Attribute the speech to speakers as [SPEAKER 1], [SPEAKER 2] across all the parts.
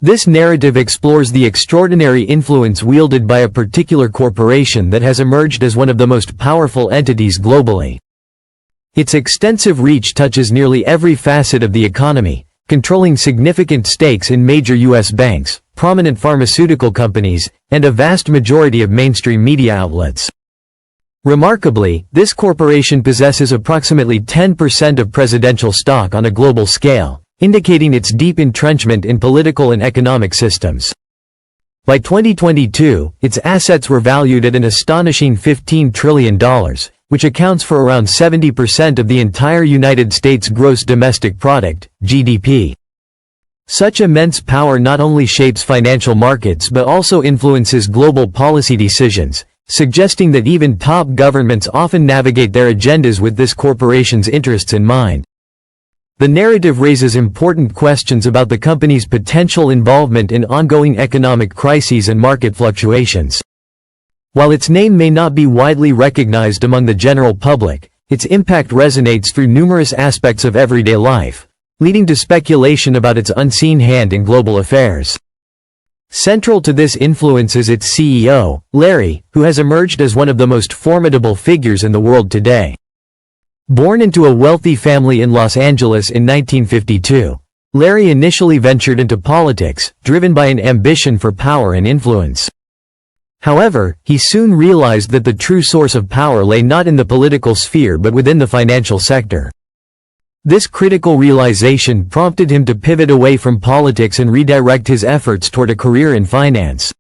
[SPEAKER 1] This narrative explores the extraordinary influence wielded by a particular corporation that has emerged as one of the most powerful entities globally. Its extensive reach touches nearly every facet of the economy, controlling significant stakes in major U.S. banks, prominent pharmaceutical companies, and a vast majority of mainstream media outlets. Remarkably, this corporation possesses approximately 10% of presidential stock on a global scale, indicating its deep entrenchment in political and economic systems. By 2022, its assets were valued at an astonishing $15 trillion, which accounts for around 70% of the entire United States gross domestic product, GDP. Such immense power not only shapes financial markets but also influences global policy decisions, suggesting that even top governments often navigate their agendas with this corporation's interests in mind. The narrative raises important questions about the company's potential involvement in ongoing economic crises and market fluctuations. While its name may not be widely recognized among the general public, its impact resonates through numerous aspects of everyday life, leading to speculation about its unseen hand in global affairs. Central to this influence is its CEO, Larry, who has emerged as one of the most formidable figures in the world today. Born into a wealthy family in Los Angeles in 1952, Larry initially ventured into politics, driven by an ambition for power and influence. However, he soon realized that the true source of power lay not in the political sphere but within the financial sector. This critical realization prompted him to pivot away from politics and redirect his efforts toward a career in finance.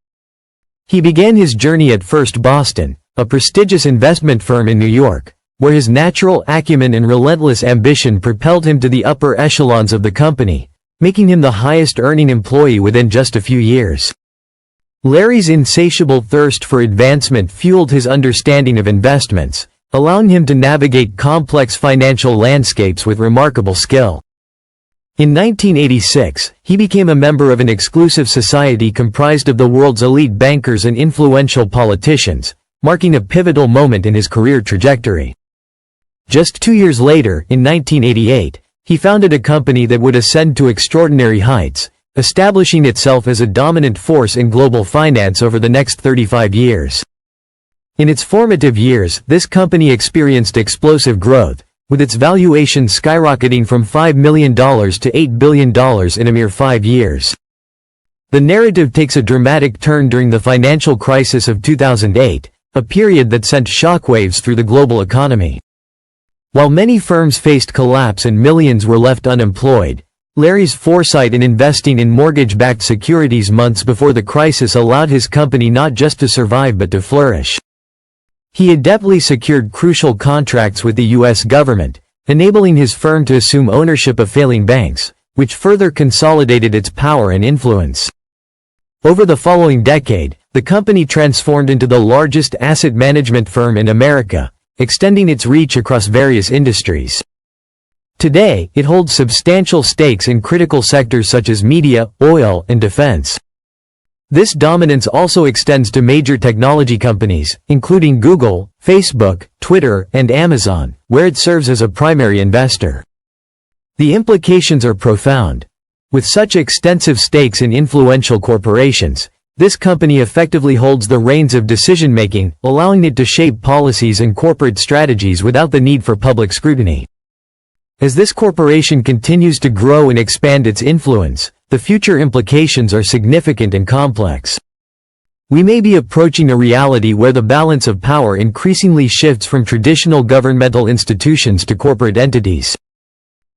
[SPEAKER 1] He began his journey at First Boston, a prestigious investment firm in New York, where his natural acumen and relentless ambition propelled him to the upper echelons of the company, making him the highest-earning employee within just a few years. Larry's insatiable thirst for advancement fueled his understanding of investments, allowing him to navigate complex financial landscapes with remarkable skill. In 1986, he became a member of an exclusive society comprised of the world's elite bankers and influential politicians, marking a pivotal moment in his career trajectory. Just 2 years later, in 1988, he founded a company that would ascend to extraordinary heights, establishing itself as a dominant force in global finance over the next 35 years. In its formative years, this company experienced explosive growth, with its valuation skyrocketing from $5 million to $8 billion in a mere 5 years. The narrative takes a dramatic turn during the financial crisis of 2008, a period that sent shockwaves through the global economy. While many firms faced collapse and millions were left unemployed, Larry's foresight in investing in mortgage-backed securities months before the crisis allowed his company not just to survive but to flourish. He adeptly secured crucial contracts with the U.S. government, enabling his firm to assume ownership of failing banks, which further consolidated its power and influence. Over the following decade, the company transformed into the largest asset management firm in America, extending its reach across various industries. Today, it holds substantial stakes in critical sectors such as media, oil, and defense. This dominance also extends to major technology companies, including Google, Facebook, Twitter, and Amazon, where it serves as a primary investor. The implications are profound. With such extensive stakes in influential corporations, this company effectively holds the reins of decision-making, allowing it to shape policies and corporate strategies without the need for public scrutiny. As this corporation continues to grow and expand its influence, the future implications are significant and complex. We may be approaching a reality where the balance of power increasingly shifts from traditional governmental institutions to corporate entities.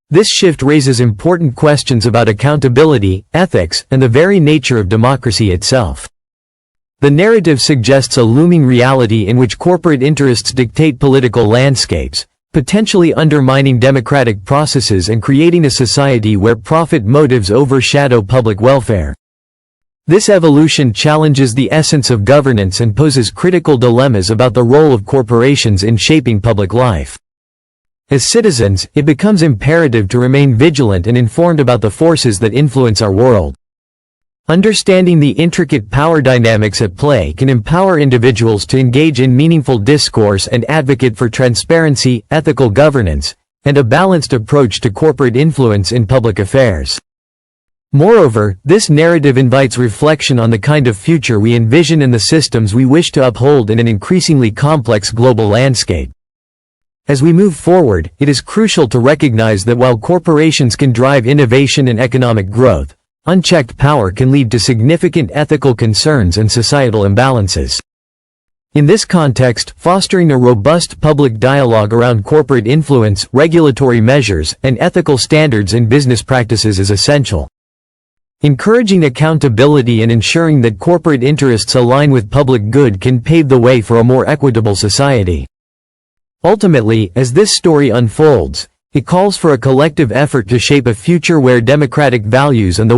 [SPEAKER 1] This shift raises important questions about accountability, ethics, and the very nature of democracy itself. The narrative suggests a looming reality in which corporate interests dictate political landscapes, potentially undermining democratic processes and creating a society where profit motives overshadow public welfare. This evolution challenges the essence of governance and poses critical dilemmas about the role of corporations in shaping public life. As citizens, it becomes imperative to remain vigilant and informed about the forces that influence our world. Understanding the intricate power dynamics at play can empower individuals to engage in meaningful discourse and advocate for transparency, ethical governance, and a balanced approach to corporate influence in public affairs. Moreover, this narrative invites reflection on the kind of future we envision and the systems we wish to uphold in an increasingly complex global landscape. As we move forward, it is crucial to recognize that while corporations can drive innovation and economic growth, unchecked power can lead to significant ethical concerns and societal imbalances. In this context, fostering a robust public dialogue around corporate influence, regulatory measures, and ethical standards in business practices is essential. Encouraging accountability and ensuring that corporate interests align with public good can pave the way for a more equitable society. Ultimately, as this story unfolds, it calls for a collective effort to shape a future where democratic values and the